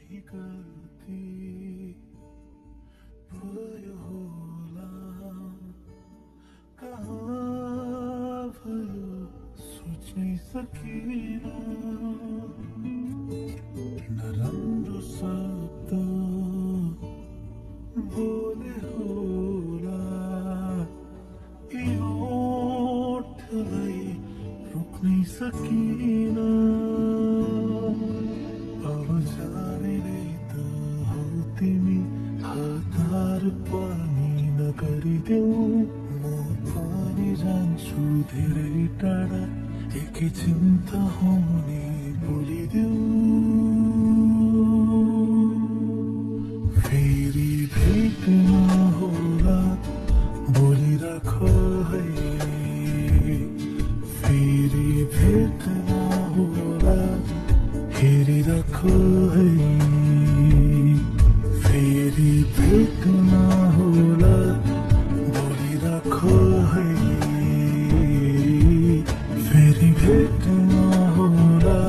केही गल्ती भयो होला, कहाँ भयो सोच्नै सकिन। नराम्रो शब्द बोले होला, यी ओठलाई रोक्नै सकिन। अब जाने नै त हौ तिमी, हतार पनि नगरिदेऊ। म पनि जान्छु धेरै टाढा, एकैछिन त हुने बोलिदेऊ। फेरि भेट नहोला बोलिराख है, फेरि भेट नहोला हेरिराख है, फेरि भेट नहोला बोलिराख है, फेरि भेट नहोला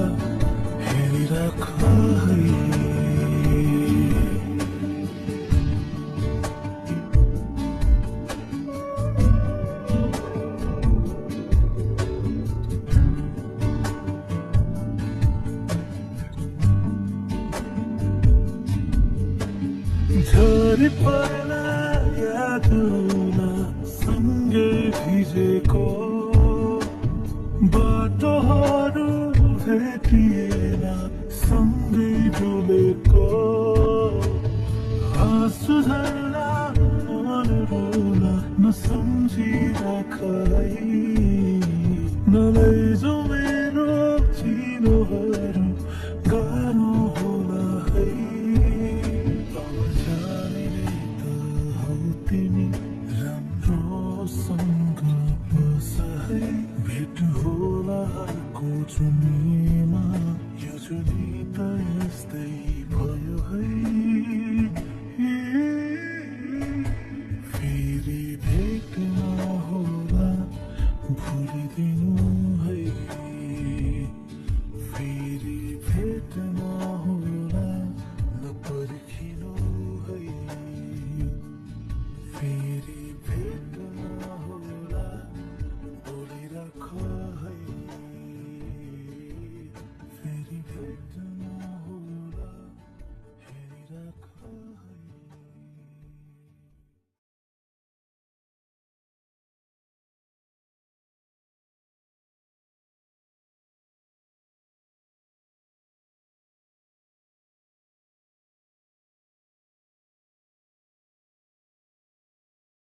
हेरिराख है। झरी पर्ला याद हुला सँगै भिजेको, बाटोहरू भेटिएन सँगै डुलेको। आँसु झर्ला मन रोला नसम्झिराख है, नलैजौ मेरो चिनोहरू गाह्रो होला है। तिमी राम्रोसँग बस है, भेट होला अर्को जुनीमा, यो जुनी त यस्तै भयो है। फेरि भेट नहोला भुलिदिनु।